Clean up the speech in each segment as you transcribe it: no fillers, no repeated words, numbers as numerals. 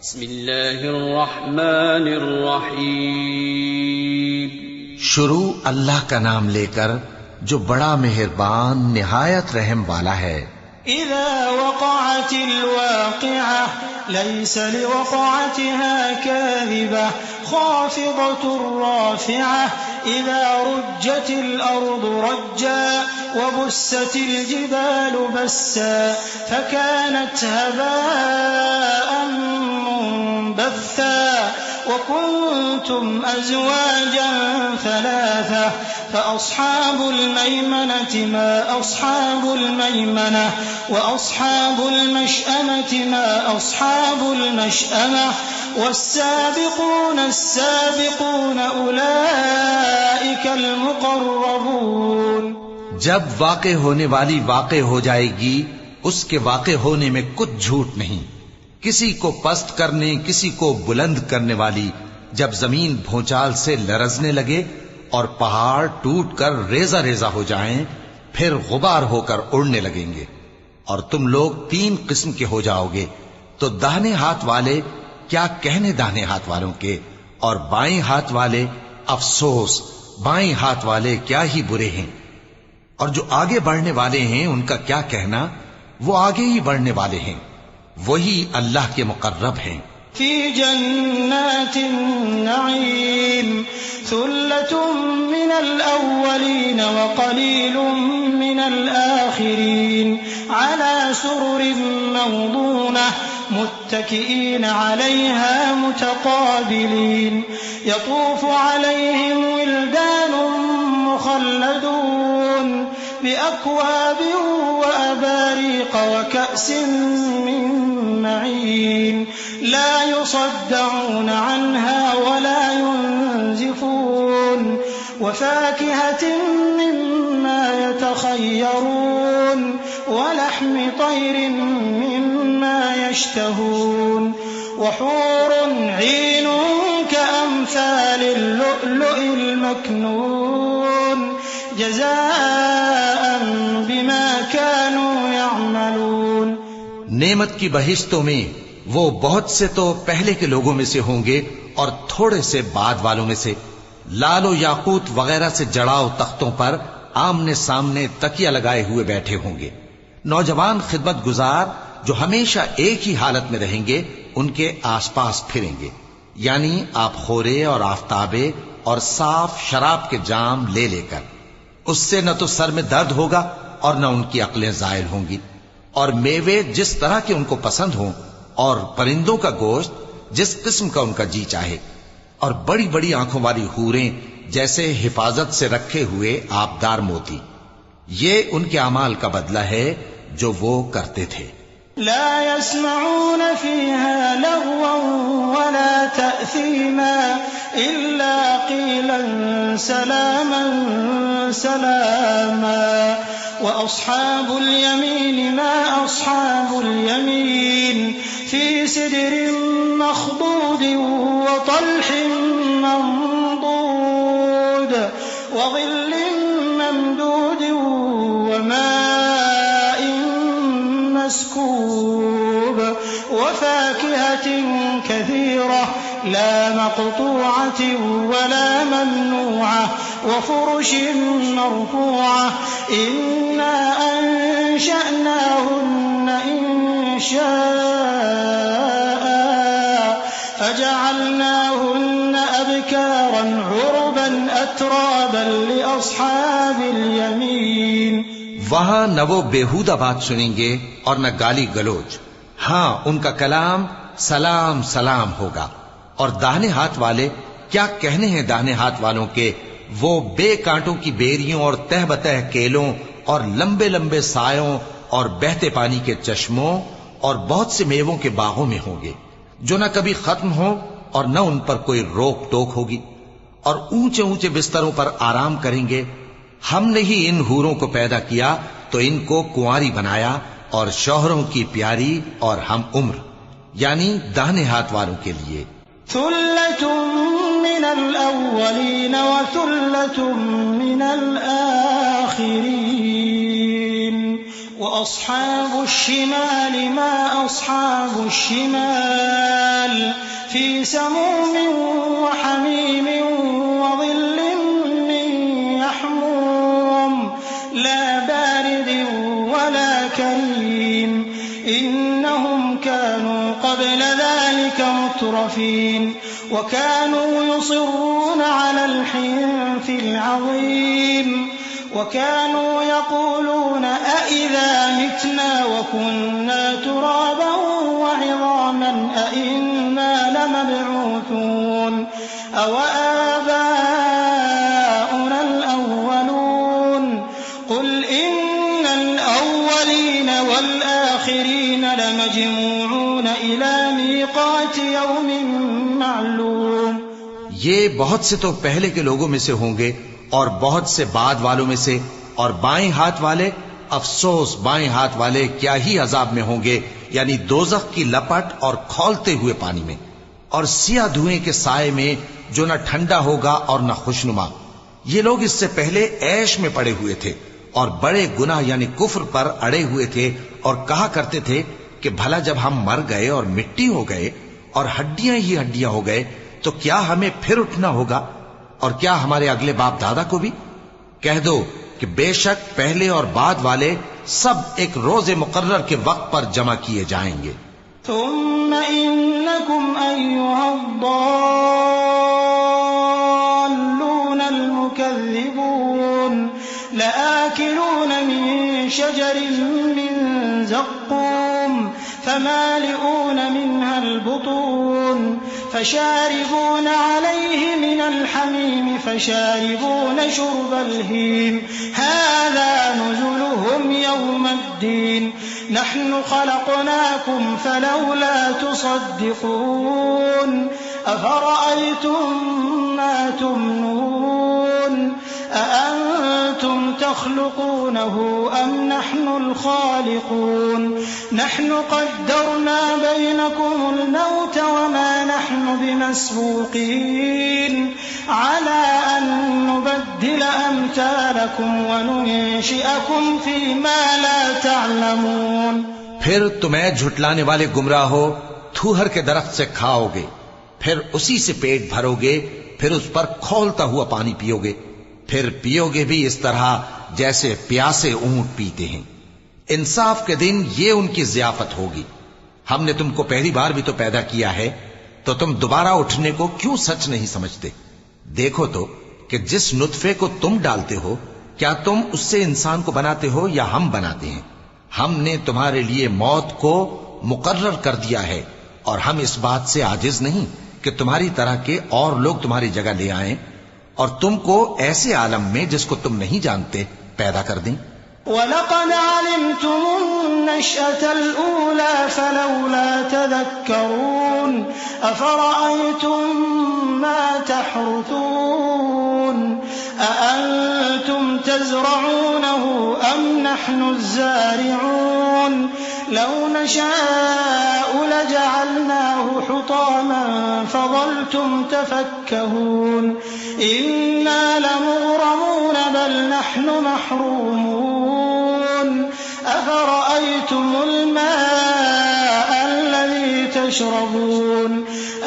बिस्मिल्लाहिर्रहमानिर्रहीम। शुरू अल्लाह का नाम लेकर जो बड़ा मेहरबान निहायत रहम वाला है। इज़ा वक़अतिल वाक़िअह लैस लिवक़अतिहा काज़िबह ख़ाफ़िदतुर राफ़िअह इज़ा रुज्जतिल अर्दु रज्जा वबुस्सतिल जिबालु बस्सा फकानत हबाअन मुंबत्था वकुंतुम अज़वाजन थलाथा फ़अस्हाबुल मैमनति मा अस्हाबुल मैमनह वअस्हाबुल मशअमति मा अस्हाबुल मशअमह वस्साबिक़ून अस्साबिक़ून उलाइकल मुक़र्रबून। जब वाक़े होने वाली वाक़े हो जाएगी, उसके वाक़े होने में कुछ झूठ नहीं। किसी को पस्त करने, किसी को बुलंद करने वाली जब जमीन भूचाल से लरजने लगे और पहाड़ टूटकर रेजा रेजा हो जाएं, फिर गुबार होकर उड़ने लगेंगे और तुम लोग 3 किस्म के हो जाओगे। तो दाहिने हाथ वाले क्या कहने दाहिने हाथ वालों के, और बाएं हाथ वाले अफसोस बाएं हाथ वाले क्या ही बुरे हैं। और जो आगे बढ़ने वाले हैं उनका क्या कहना, वो आगे ही बढ़ने वाले हैं, वही अल्लाह के मुकर्रब हैं। फी जन्नातिन नईम सुल्लतुम मिनल अव्वलीन व कलीलुम मिनल आखिरीन अला सुरुरिन मौदूनह मुत्तकिईन अलैहा मुतकाबिलीन यतूफु अलैहिम विल्दानुम मुखल्लदून बिअक्वाबिन व अबारीक़ व कअसिन मिन मईन ला युसद्दऊन अन्हा वला युनज़िफून वफ़ाकिहतिन मिम्मा यतख़य्यरून वलहमि तैरिन मिम्मा यश्तहून वहूरुन ईन कअम्सालिल लुअलुइल मकनून जज़ाअन बिमा कानू यअमलून। नेमत की बहिश्तों में वो बहुत से तो पहले के लोगों में से होंगे और थोड़े से बाद वालों में से। लालो याकूत वगैरह से जड़ाव तख्तों पर आमने सामने तकिया लगाए हुए बैठे होंगे। नौजवान खिदमत गुजार जो हमेशा एक ही हालत में रहेंगे, उनके आसपास फिरेंगे, यानी आप खोरे और आफ्ताबे और साफ शराब के जाम ले लेकर। उससे न तो सर में दर्द होगा और न उनकी अक्लें जायल होंगी, और मेवे जिस तरह के उनको पसंद हों, और परिंदों का गोश्त जिस किस्म का उनका जी चाहे, और बड़ी बड़ी आंखों वाली हूरें जैसे हिफाजत से रखे हुए आबदार मोती। ये उनके अमाल का बदला है जो वो करते थे। ला यस्मऊन फीहा लग़वन वला तअसीमा इल्ला क़ीलन सलामन सलामा व अस्हाबुल यमीन मा अस्हाबुल यमीन फी सिदरिन मख़दूदिन व तल्हिन मंदूद व ज़िल्लिन ममदूदिन व माइन मस्कूब व फ़ाकिहतिन कसीरह ला मक़तूअतिन वला ममनूअह व फ़ुरुशिन मरफ़ूअह इन्ना अंशअनाहुन्न इंशाअ फजअलनाहुन्न अबकारन उरबन अतराबन लिअस्हाबिल यमीन। वहां न वो बेहुदा बात सुनेंगे और न गाली गलोच। हां, उनका कलाम सलाम सलाम होगा। और दाहिने हाथ वाले क्या कहने हैं दाहिने हाथ वालों के, वो बेकांटों की बेरियों और तह बतह केलों और लंबे लंबे सायों और बहते पानी के चश्मों और बहुत से मेवों के बागों में होंगे, जो न कभी खत्म हो और न उन पर कोई रोक टोक होगी, और ऊंचे ऊंचे बिस्तरों पर आराम करेंगे। हमने ही इन हूरों को पैदा किया तो इनको कुंवारी बनाया, और शौहरों की प्यारी और हम उम्र, यानी दाहिने हाथ वालों के लिए। सुल्लतुम मिनल अव्वलीन व सुल्लतुम मिनल आखिरीन व अस्हाबुश शिमाल मा अस्हाबुश शिमाल फी समूमिन व हमीमिन व ज़िल्लिन मिन यहमूम ला बारिदिन वला करीम इन्नहुम कानू क़ब्ल ज़ालिका मुत्रफीन व कानू युसिर्रूना अलल हिन्थिल अज़ीम وكانوا يقولون أئذا متنا وكنا ترابا وعظاما أئنا لمبعوثون أو آباؤنا الأولون قل إن الأولين والآخرين لمجموعون إلى ميقات يوم معلوم। ये बहुत से तो पहले के लोगों में से होंगे और बहुत से बाद वालों में से, और बाएं हाथ वाले, अफसोस बाएं हाथ वाले क्या ही अजाब में होंगे, यानी दोजख की लपट और खौलते हुए पानी में, और सिया धुएं के साए में जो न ठंडा होगा और न खुशनुमा। ये लोग इससे पहले ऐश में पड़े हुए थे और बड़े गुनाह यानी कुफ्र पर अड़े हुए थे, और कहा करते थे कि भला जब हम मर गए और मिट्टी हो गए और हड्डियां ही हड्डियां हो गए तो क्या हमें फिर उठना होगा, और क्या हमारे अगले बाप दादा को भी? कह दो कि बेशक पहले और बाद वाले सब एक रोजे मुकर्रर के वक्त पर जमा किए जाएंगे। थुम्मा इन्नकुम अय्युहद्दाल्लूनल मुकज़्ज़िबून लआकिलून मिन शजरिन मिन ज़क़्क़ूम फमालिऊन मिनहल बुतून फशारिबून अलैहि मिनल हमीम फशारिबून शुर्बल हीम हाज़ा नुज़ुलुहुम यौमद्दीन नहनु खलक़नाकुम फलौला तुसद्दिक़ून अफ़रअय्तुम मा तुमनून अअंतुम तख़्लुक़ूनहु अम नहनुल ख़ालिक़ून नहनु क़द्दरना बैनकुमुल मौत वमा नहनु बिमस्बूक़ीन अला अन नुबद्दिल अम्सालकुम व नुनशिअकुम फ़ीमा ला तअलमून। फिर तुम्हें झुटलाने वाले गुमराह हो थूहर के दरख्त से खाओगे, फिर उसी से पेट भरोगे, फिर उस पर खौलता हुआ पानी पियोगे, फिर पियोगे भी इस तरह जैसे प्यासे ऊंट पीते हैं। इंसाफ के दिन ये उनकी ज़ियाफत होगी। हमने तुमको पहली बार भी तो पैदा किया है, तो तुम दोबारा उठने को क्यों सच नहीं समझते? देखो तो कि जिस नुत्फे को तुम डालते हो क्या तुम उससे इंसान को बनाते हो या हम बनाते हैं? हमने तुम्हारे लिए मौत को मुकर्रर कर दिया है, और हम इस बात से आजिज नहीं कि तुम्हारी तरह के और लोग तुम्हारी जगह ले आएं और तुमको ऐसे आलम में जिसको तुम नहीं जानते पैदा कर दें। वलक़द अलिमतुमुन नशअतल ऊला फलौला तज़क्करून अफ़रअय्तुम मा तहरुथून अअंतुम तज़रऊनहु अम नहनुज़ ज़ारिऊन लौ नशाअ लजअलनाहु हुतामन फज़ल्तुम तफक्कहून इन्ना लमुग़रमून बल नहनु महरूमून अफ़रअय्तुमुल माअ अल्लज़ी तशरबून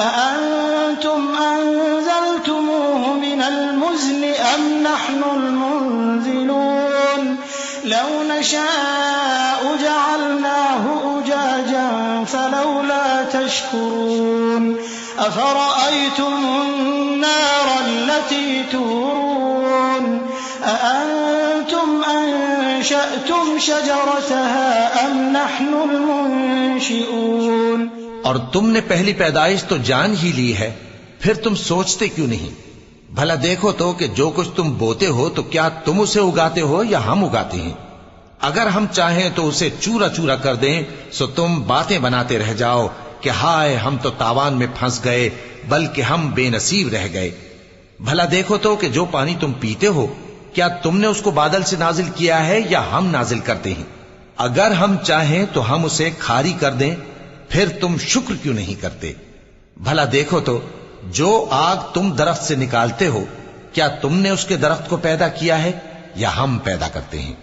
अअंतुम अनज़लतमूहु मिनल मुज़्नि अम नहनुल मुनज़िलून लौ नशाअ जअलनाहु उजाजन फलौला तशकुरून अफ़रअय्तुमुन नार التي تورون أأنتم أنشأتم شجرتها أم نحن المنشئون। और तुमने पहली पैदाइश तो जान ही ली है, फिर तुम सोचते क्यों नहीं? भला देखो तो कि जो कुछ तुम बोते हो तो क्या तुम उसे उगाते हो या हम उगाते हैं? अगर हम चाहें तो उसे चूरा चूरा कर दें, सो तुम बातें बनाते रह जाओ कि हाय हम तो तावान में फंस गए, बल्कि हम बेनसीब रह गए। भला देखो तो कि जो पानी तुम पीते हो क्या तुमने उसको बादल से नाजिल किया है या हम नाजिल करते हैं? अगर हम चाहें तो हम उसे खारी कर दें, फिर तुम शुक्र क्यों नहीं करते? भला देखो तो जो आग तुम दरख्त से निकालते हो क्या तुमने उसके दरख्त को पैदा किया है या हम पैदा करते हैं?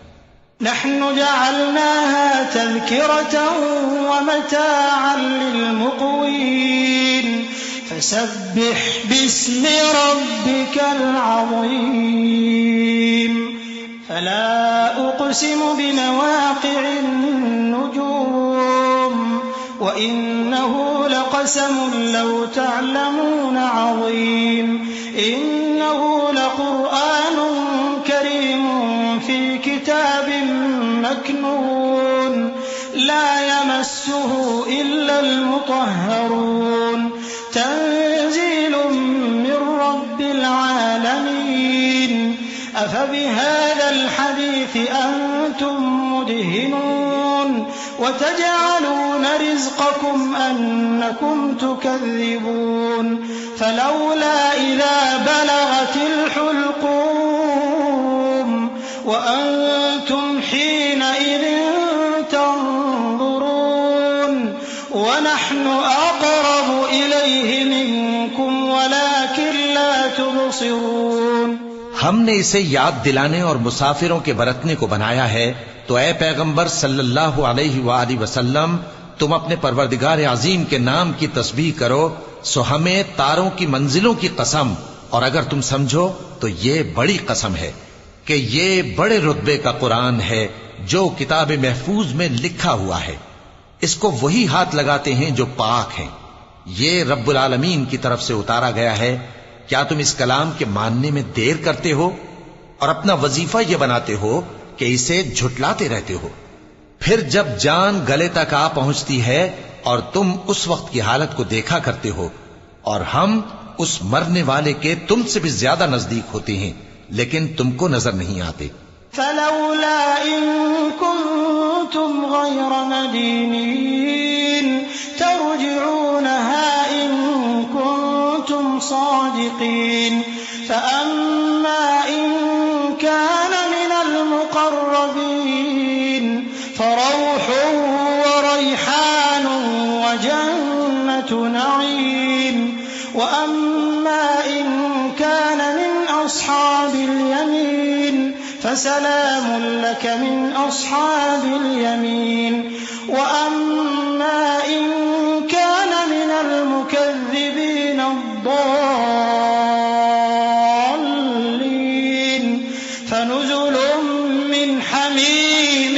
नहनु जअलनाहा तज़किरतन व मताअन लिलमुक़वीन फसब्बिह बिस्मि रब्बिकल अज़ीम फला उक़सिमु बिमवाक़िअन नुजूम व इन्नहु लक़समुन लौ तअलमून अज़ीम इन्नहु लक़ुरआनुन करीमुन फ़ी किताबिन मकनून ला यमस्सुहु इल्लल मुतहहरून तंज़ीलुम मिर रब्बिल आलमीन अफ़बिहाज़ल हदीस अंतुम मुदहिनून वतजअलून रिज़्क़कुम अन्नकुम तुकज़्ज़िबून फलौला इज़ा बलगतिल हुल्क़ूम वअंतुम हीनइज़िन तंज़ुरून वनहनु अक़रबु इलैहि मिनकुम वलाकिन ला तुबसिरून। हमने इसे याद दिलाने और मुसाफिरों के बरतने को बनाया है, तो ए पैगंबर सल्लल्लाहु अलैहि वसल्लम, तुम अपने परवरदिगार अजीम के नाम की तस्बीह करो, सो हमें तारों की मंजिलों की कसम, और अगर तुम समझो तो ये बड़ी कसम है कि ये बड़े रुतबे का कुरान है जो किताब महफूज में लिखा हुआ है। इसको वही हाथ लगाते हैं जो पाक हैं। ये रब्बुल आलमीन की तरफ से उतारा गया है। क्या तुम इस कलाम के मानने में देर करते हो और अपना वजीफा यह बनाते हो कि इसे झुटलाते रहते हो? फिर जब जान गले तक आ पहुंचती है और तुम उस वक्त की हालत को देखा करते हो, और हम उस मरने वाले के तुमसे भी ज्यादा नजदीक होते हैं, लेकिन तुमको नजर नहीं आते। फलौला इन कुंतुम गैर मदीनीन तर्जिऊनहा इन कुंतुम सादिकीन फअम्मा इन कान मिनल मुक़र्रबीन फरौहुन व रैहानुन व जन्नतु नईम व अम्मा इन कान मिन अस्हाबिल यमीन फसलामुन लक मिन अस्हाबिल यमीन व अम्मा इन कान मिनल मुकज़्ज़िबीन अद्दाल्लीन फनुज़ुलुम मिन हमीम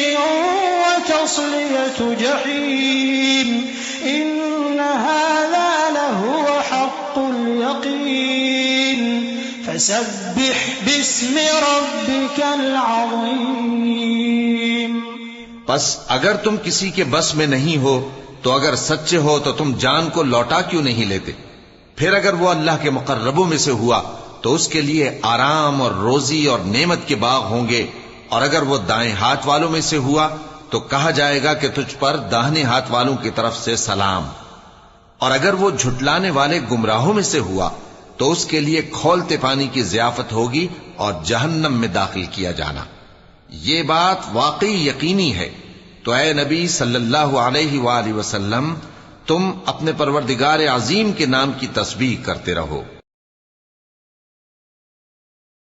व तस्लियतु जहीम इन्न हाज़ा लहुव हक़्क़ुल यक़ीन फसब्बिह बिस्मि रब्बिकल अज़ीम। बस अगर तुम किसी के बस में नहीं हो, तो अगर सच्चे हो तो तुम जान को लौटा क्यों नहीं लेते? फिर अगर वो अल्लाह के मुकर्रबों में से हुआ तो उसके लिए आराम और रोजी और नेमत के बाग होंगे, और अगर वो दाएं हाथ वालों में से हुआ तो कहा जाएगा कि तुझ पर दाहिने हाथ वालों की तरफ से सलाम, और अगर वो झुटलाने वाले गुमराहों में से हुआ तो उसके लिए खौलते पानी की ज़ियाफत होगी और जहन्नम में दाखिल किया जाना। ये बात वाकई यकीनी है। तो ऐ नबी सल्लल्लाहु अलैहि वसल्लम, तुम अपने परवरदिगार अजीम के नाम की तस्बीह करते रहो।